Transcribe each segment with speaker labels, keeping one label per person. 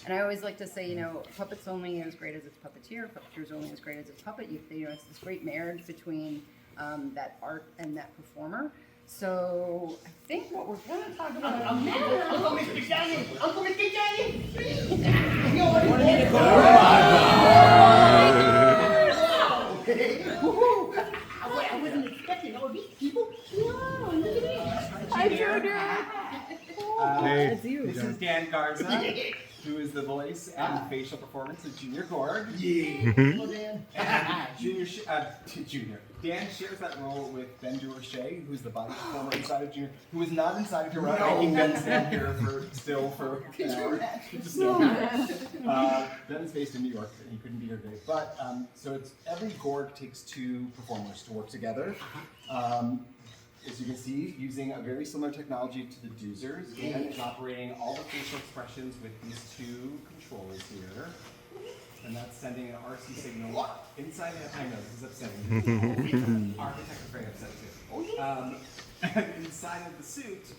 Speaker 1: And I always like to say, you know, puppet's only as great as its puppeteer. Puppeteer's only as great as its puppet. You know, it's this great marriage between that art and that performer. So I think what we're going to talk about now.
Speaker 2: Uncle Mr. Johnny! Uncle Mr. Johnny! I wasn't expecting all these people. Wow, look at this.
Speaker 3: Hi, Junior.
Speaker 4: Hey,
Speaker 5: This is Dan Garza, who is the voice and facial performance of Junior Gorg.
Speaker 2: Yeah. Hello, Dan.
Speaker 5: Junior. Dan shares that role with Ben Durocher, who's the body performer inside of Junior, who is not inside of Junior, making Ben stand here for an hour. Ben is based in New York, and he couldn't be here today. But so it's every Gorg takes two performers to work together. As you can see, using a very similar technology to the Doozers, Dan is operating all the facial expressions with these two controls here. And that's sending an RC signal inside the I know, this is upsetting. Architect is very upset too. And inside of the suit,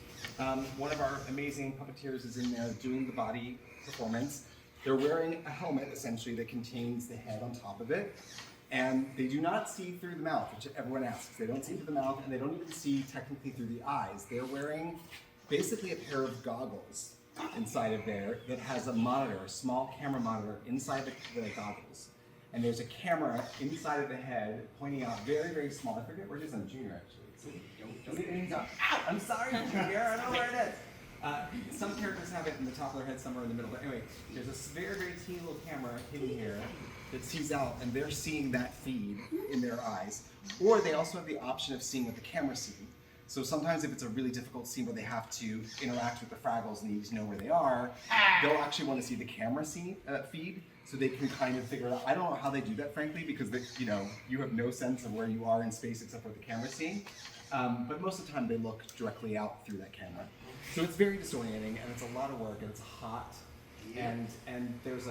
Speaker 5: one of our amazing puppeteers is in there doing the body performance. They're wearing a helmet, essentially, that contains the head on top of it. And they do not see through the mouth, which everyone asks. They don't see through the mouth, and they don't even see technically through the eyes. They're wearing basically a pair of goggles inside of there that has a monitor, a small camera monitor inside the goggles. And there's a camera inside of the head pointing out very, very small. I forget where it is on Junior, actually. See, don't get anything out. Ow! I'm sorry, Junior. I don't know where it is. Some characters have it in the top of their head, somewhere in the middle. But anyway, there's a very, very teeny little camera hidden here that sees out, and they're seeing that feed in their eyes. Or they also have the option of seeing what the camera sees. So sometimes if it's a really difficult scene where they have to interact with the Fraggles and need to know where they are, they'll actually want to see the camera feed, so they can kind of figure it out. I don't know how they do that, frankly, because you have no sense of where you are in space except for the camera scene. But most of the time they look directly out through that camera. So it's very disorienting, and it's a lot of work, and it's hot, and there's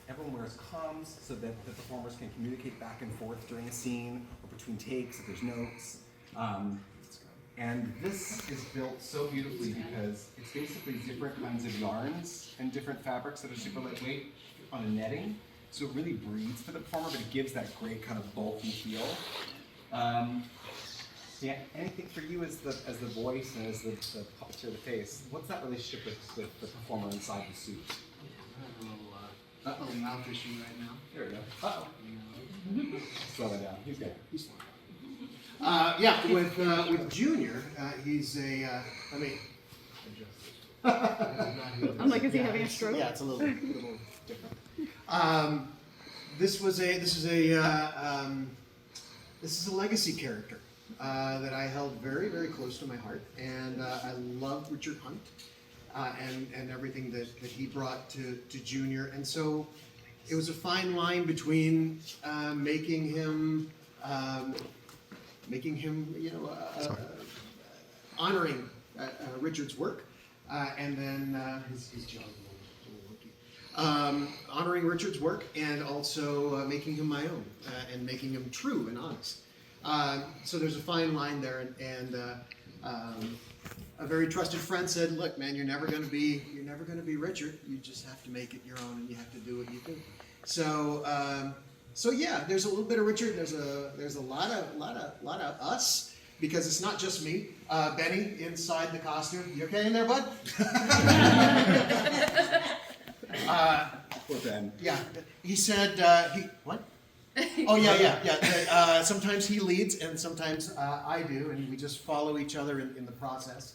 Speaker 5: everyone wears comms so that the performers can communicate back and forth during a scene or between takes if there's notes. And this is built so beautifully because it's basically different kinds of yarns and different fabrics that are super lightweight on a netting. So it really breathes for the performer, but it gives that great kind of bulky feel. Yeah, anything for you as the voice and as the puppeteer, the face, what's that relationship with the performer inside the suit?
Speaker 6: I have a little mouth issue right now.
Speaker 5: There we go. Uh-oh. Slow it down. He's good.
Speaker 6: He's fine. Yeah, with Junior, he's a,
Speaker 3: I'm like, is he having a stroke?
Speaker 6: Yeah, it's a little different. This is a legacy character that I held very, very close to my heart, and I love Richard Hunt and everything that he brought to Junior, and so it was a fine line between making him, honoring Richard's work, and then his jaw's a little wonky. Honoring Richard's work and also making him my own and making him true and honest. So there's a fine line there, and a very trusted friend said, "Look, man, you're never going to be Richard. You just have to make it your own, and you have to do what you do." So yeah, there's a little bit of Richard. There's a lot of us, because it's not just me. Benny inside the costume. You okay in there, bud?
Speaker 5: Poor Ben.
Speaker 6: Yeah, he said what? Oh yeah. Sometimes he leads, and sometimes I do, and we just follow each other in the process.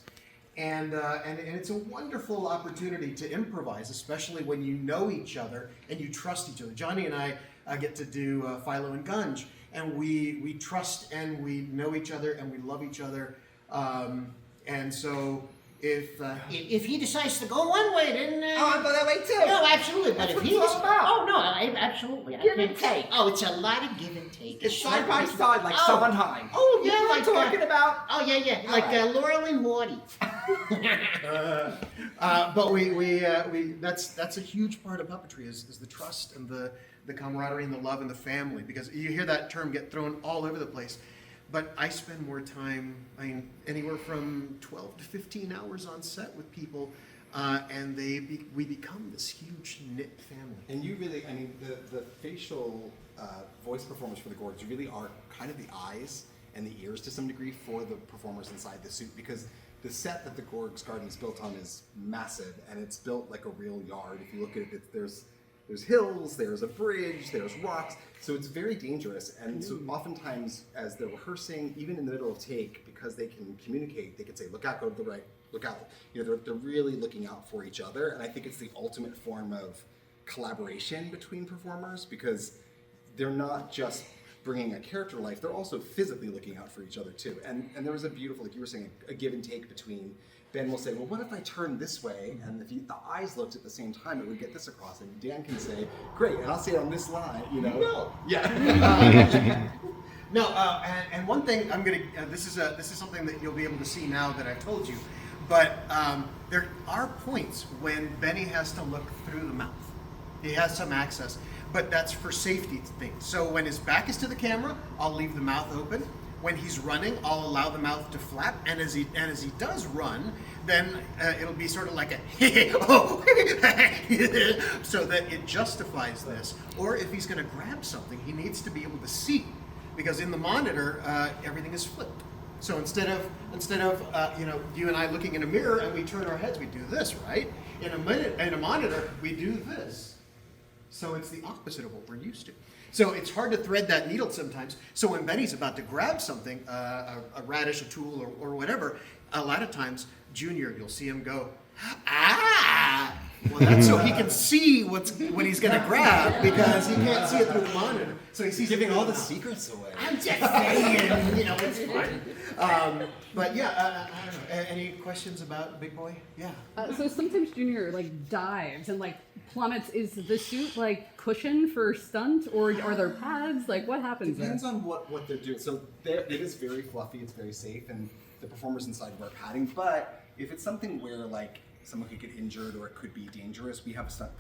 Speaker 6: And it's a wonderful opportunity to improvise, especially when you know each other and you trust each other. Johnny and I get to do Philo and Gunge, and we trust and we know each other and we love each other. And so
Speaker 2: If he decides to go one way, then...
Speaker 5: I go that way too.
Speaker 2: No, absolutely. But if he...
Speaker 5: about.
Speaker 2: Oh, no, absolutely.
Speaker 5: Give and take.
Speaker 2: Oh, it's a lot of give and take.
Speaker 5: It's side by side, like Someone High.
Speaker 2: Oh, yeah,
Speaker 5: You know
Speaker 2: like...
Speaker 5: what I'm talking about?
Speaker 2: Oh, yeah. Like Laurel and Morty.
Speaker 6: but that's a huge part of puppetry is the trust and the camaraderie and the love and the family, because you hear that term get thrown all over the place. But I spend more time, anywhere from 12 to 15 hours on set with people, and we become this huge knit family.
Speaker 5: And you really, I mean, the facial voice performers for the Gorgs really are kind of the eyes and the ears to some degree for the performers inside the suit, because the set that the Gorgs garden is built on is massive, and it's built like a real yard. If you look at it, there's hills, there's a bridge, there's rocks, so it's very dangerous. And so oftentimes as they're rehearsing, even in the middle of take, because they can communicate, they can say, look out, go to the right, look out. You know, they're really looking out for each other, and I think it's the ultimate form of collaboration between performers, because they're not just bringing a character to life, they're also physically looking out for each other too. And there was a beautiful, like you were saying, a give and take between, Ben will say, well, what if I turn this way? And if the eyes looked at the same time, it would get this across. And Dan can say, great, and I'll say it on this line, you know?
Speaker 6: No.
Speaker 5: Yeah.
Speaker 6: No, and one thing I'm gonna, this is something that you'll be able to see now that I've told you, but there are points when Benny has to look through the mouth. He has some access, but that's for safety things. So when his back is to the camera, I'll leave the mouth open. When he's running, I'll allow the mouth to flap, and as he does run, then it'll be sort of like a so that it justifies this. Or if he's going to grab something, he needs to be able to see, because in the monitor everything is flipped. So instead of you know, you and I looking in a mirror and we turn our heads, we do this, right? In a monitor, we do this. So it's the opposite of what we're used to. So it's hard to thread that needle sometimes. So when Benny's about to grab something, a radish, a tool, or whatever, a lot of times, Junior, you'll see him go, ah! Well, that's so he can see what he's going to grab, because he can't see it through the monitor. So he sees
Speaker 5: Giving all the
Speaker 6: mouth.
Speaker 5: secrets away.
Speaker 6: I'm just saying, you know, it's fun. But yeah, I don't know. Any questions about Big Boy? Yeah.
Speaker 3: So sometimes Junior like dives and like plummets. Is the suit like cushion for stunt, or are there pads? Like what happens there?
Speaker 5: Depends on what they're doing. So it is very fluffy, it's very safe, and the performers inside wear padding. But if it's something where like someone could get injured or it could be dangerous, we have a stunt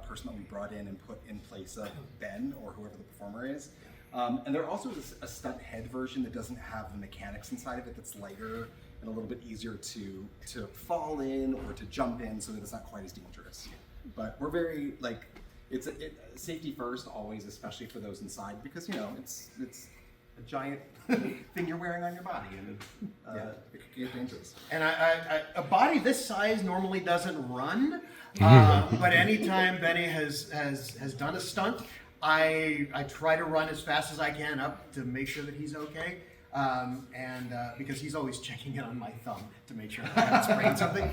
Speaker 5: person that we brought in and put in place of Ben or whoever the performer is. And there also is a stunt head version that doesn't have the mechanics inside of it, that's lighter and a little bit easier to fall in or to jump in, so that it's not quite as dangerous. But we're very, like, it's safety first always, especially for those inside, because, you know, it's a giant thing you're wearing on your body, and it could get dangerous.
Speaker 6: And a body this size normally doesn't run, but anytime Benny has done a stunt, I try to run as fast as I can up to make sure that he's okay, and because he's always checking in on my thumb to make sure I haven't sprained something.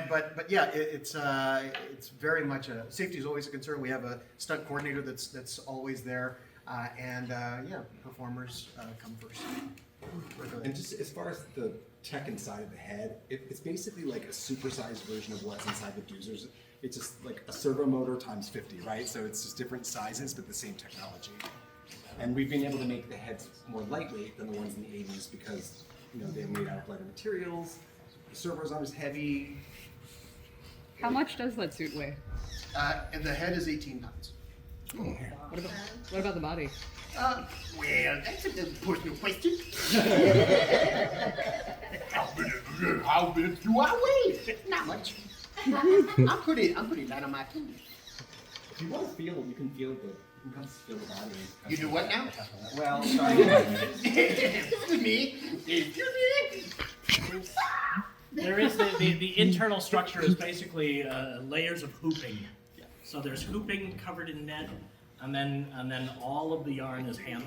Speaker 6: But yeah, it's very much safety is always a concern. We have a stunt coordinator that's always there. Yeah, performers come first.
Speaker 5: And just as far as the tech inside of the head, it's basically like a supersized version of what's inside the doozers. It's just like a servo motor times 50, right? So it's just different sizes, but the same technology. And we've been able to make the heads more lightweight than the ones in the 80s, because, you know, they're made out of lighter materials. The servos aren't as heavy.
Speaker 3: How much does that suit weigh?
Speaker 6: And the head is 18 pounds.
Speaker 3: What about the body?
Speaker 2: Well, that's a good personal question. How big do I weigh? Not much. I'm pretty light on my feet.
Speaker 5: If you want to feel, you can feel the body.
Speaker 2: You do what now?
Speaker 5: Well, sorry.
Speaker 2: Excuse me.
Speaker 7: There is the internal structure is basically layers of hooping. So there's hooping covered in net, and then all of the yarn is hand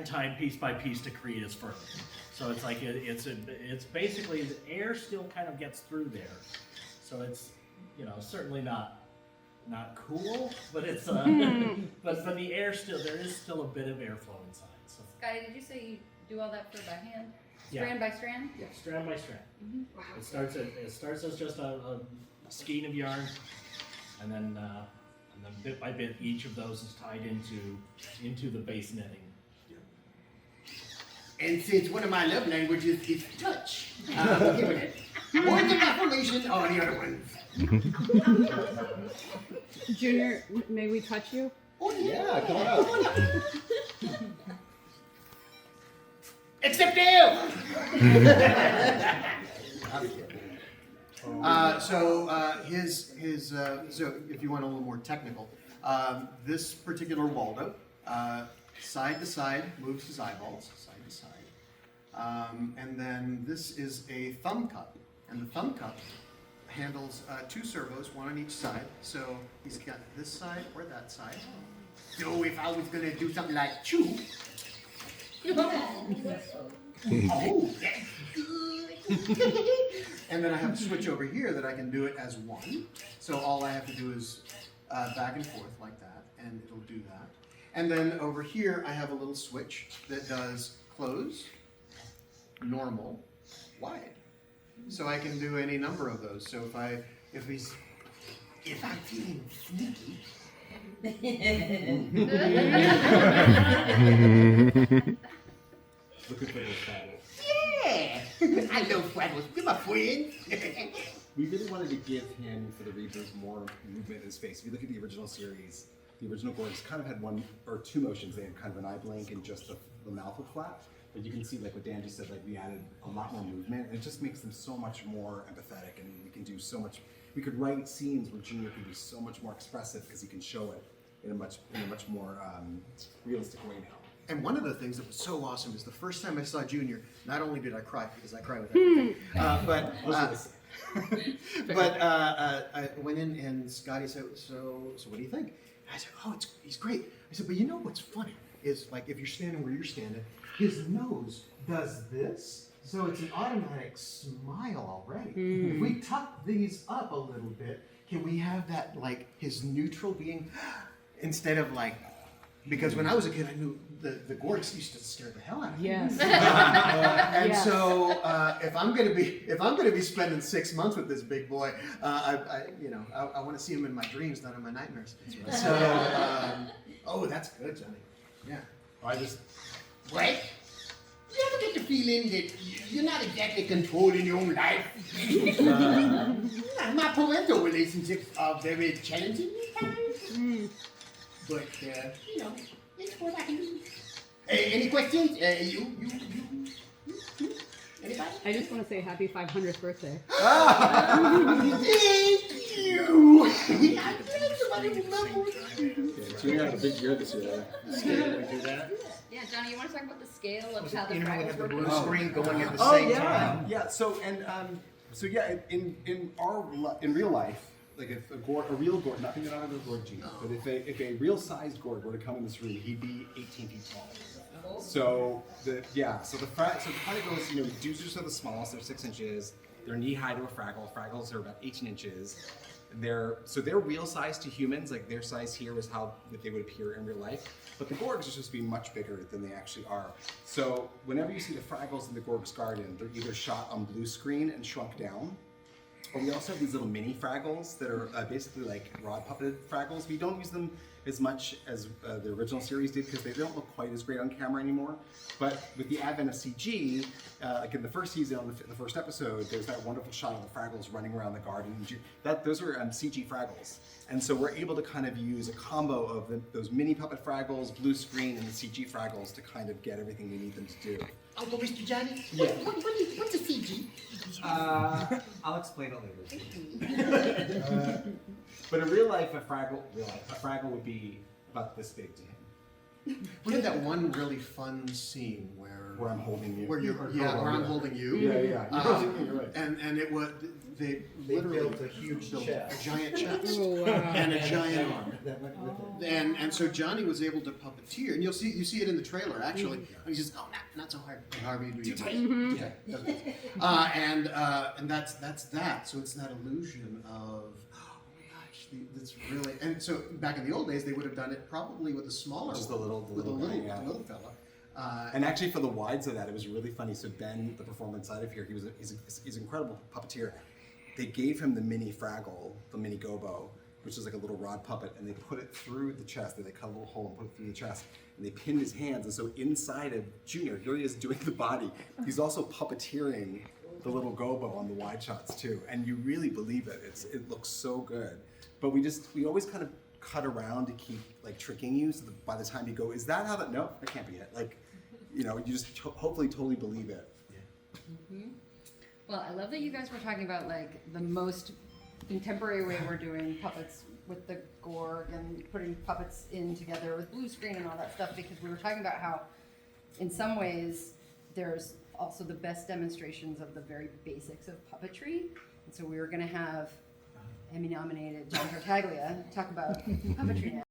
Speaker 7: tied piece by piece to create its fur. So it's like it's basically the air still kind of gets through there. So it's, you know, certainly not cool, but it's but for the air there is still a bit of airflow inside. So
Speaker 8: Sky, did you say you do all that fur by hand?
Speaker 7: Yeah.
Speaker 8: Strand by strand?
Speaker 7: yeah, strand by strand. It starts as just a skein of yarn, and then bit by bit each of those is tied into the base netting.
Speaker 2: And since one of my love languages is touch, I'm giving it words of affirmation on the other ones.
Speaker 3: Junior, may we touch you?
Speaker 2: Oh,
Speaker 5: Yeah, come on out.
Speaker 2: Except you! So if you want a little more technical, this particular Waldo, side to side, moves his eyeballs, side to side. And then this is a thumb cup, and the thumb cup handles 2 servos, 1 on each side. So he's got this side or that side. So if I was gonna do something like chew, oh, that's good. And then I have a switch over here that I can do it as 1. So all I have to do is back and forth like that, and it'll do that. And then over here, I have a little switch that does close, normal, wide. So I can do any number of those. So if I'm feeling sneaky.
Speaker 5: Looking for those Fraggles.
Speaker 2: Yeah, I love Fraggles. You're my friend.
Speaker 5: We really wanted to give him, for the reboot, more movement in his face. If you look at the original series, the original Gorgs kind of had 1 or 2 motions. They had kind of an eye blink and just the mouth would flap. But you can see, like what Dan just said, like we added a lot more movement, and it just makes them so much more empathetic, and we can do so much. We could write scenes where Junior can be so much more expressive because he can show it in a much more realistic way now.
Speaker 2: And one of the things that was so awesome is the first time I saw Junior, not only did I cry, because I cry with everything, but I went in and Scotty said, so what do you think? I said, oh, he's great. I said, but you know what's funny is, like, if you're standing where you're standing, his nose does this, so it's an automatic smile already. If we tuck these up a little bit, can we have that, like, his neutral being, instead of like, because when I was a kid, I knew the Gorgs used to scare the hell out of me.
Speaker 3: Yes.
Speaker 2: And so if I'm gonna be spending 6 months with this big boy, I want to see him in my dreams, not in my nightmares. So oh, that's good, Johnny. Yeah.
Speaker 5: I just
Speaker 2: What? You ever get the feeling that you're not exactly controlling your own life? My parental relationships are very challenging at times. But, it's what I can do. Any questions? You? Anybody?
Speaker 3: I just want to say happy 500th birthday.
Speaker 2: Thank you! I'm glad somebody remembers.
Speaker 5: Junior had a big year this year.
Speaker 7: We do that.
Speaker 8: Yeah, Johnny, you want to talk about the scale of
Speaker 2: Was
Speaker 8: how
Speaker 2: it
Speaker 8: the
Speaker 2: in
Speaker 8: Fraggles
Speaker 2: with the
Speaker 8: work?
Speaker 2: blue screen going at the
Speaker 5: Oh
Speaker 2: same
Speaker 5: yeah,
Speaker 2: time?
Speaker 5: yeah. So yeah, in real life, like if a real Gorg, nothing that out of a Gorg gene, but if a real sized Gorg were to come in this room, he'd be 18 feet tall. So the Fraggles, Doozers are the smallest. They're 6 inches. They're knee high to a Fraggle. Fraggles are about 18 inches. They're real size to humans. Like their size here is how they would appear in real life. But the Gorgs are supposed to be much bigger than they actually are. So whenever you see the Fraggles in the Gorgs garden, they're either shot on blue screen and shrunk down, or we also have these little mini Fraggles that are basically like rod puppeted Fraggles. We don't use them as much as the original series did because they don't look quite as great on camera anymore. But with the advent of CG, like in the first season, on the first episode, there's that wonderful shot of the Fraggles running around the garden. Those are CG Fraggles. And so we're able to kind of use a combo of those mini puppet Fraggles, blue screen, and the CG Fraggles to kind of get everything we need them to do.
Speaker 2: Uncle Mr. Johnny,
Speaker 5: Yeah.
Speaker 2: what's a CG?
Speaker 6: I'll explain it later.
Speaker 5: But in real life, a Fraggle would be about this big to him.
Speaker 2: We had that one really fun scene where
Speaker 5: I'm holding you.
Speaker 2: where I'm holding you.
Speaker 5: Yeah. You're right.
Speaker 2: And it was they literally
Speaker 6: built a huge
Speaker 2: built
Speaker 6: chest.
Speaker 2: a giant chest
Speaker 3: Oh, wow.
Speaker 2: and a giant arm.
Speaker 6: That went with it.
Speaker 2: And so Johnny was able to puppeteer, and you see it in the trailer actually. And he says, "Oh, not so hard, Harvey, do you?" Yeah. And that's that. So it's that illusion of, oh my gosh, that's really. And so back in the old days, they would have done it probably with a smaller,
Speaker 5: Just
Speaker 2: one,
Speaker 5: the little
Speaker 2: with
Speaker 5: guy, yeah.
Speaker 2: a little fella.
Speaker 5: And actually, for the wides of that, it was really funny. So Ben, the performer inside of here, he's an incredible puppeteer. They gave him the mini Fraggle, the mini Gobo, which is like a little rod puppet, and they put it through the chest. They cut a little hole and put it through the chest, and they pinned his hands. And so inside of Junior, here he is doing the body. He's also puppeteering the little Gobo on the wide shots too, and you really believe it. It looks so good. But we always kind of cut around to keep like tricking you, so that by the time you go, is that how that? No, that can't be it. Like, you just hopefully totally believe it.
Speaker 1: Well, I love that you guys were talking about like the most contemporary way we're doing puppets with the Gorg and putting puppets in together with blue screen and all that stuff, because we were talking about how in some ways there's also the best demonstrations of the very basics of puppetry. And so we were going to have Emmy nominated John Tartaglia talk about puppetry now.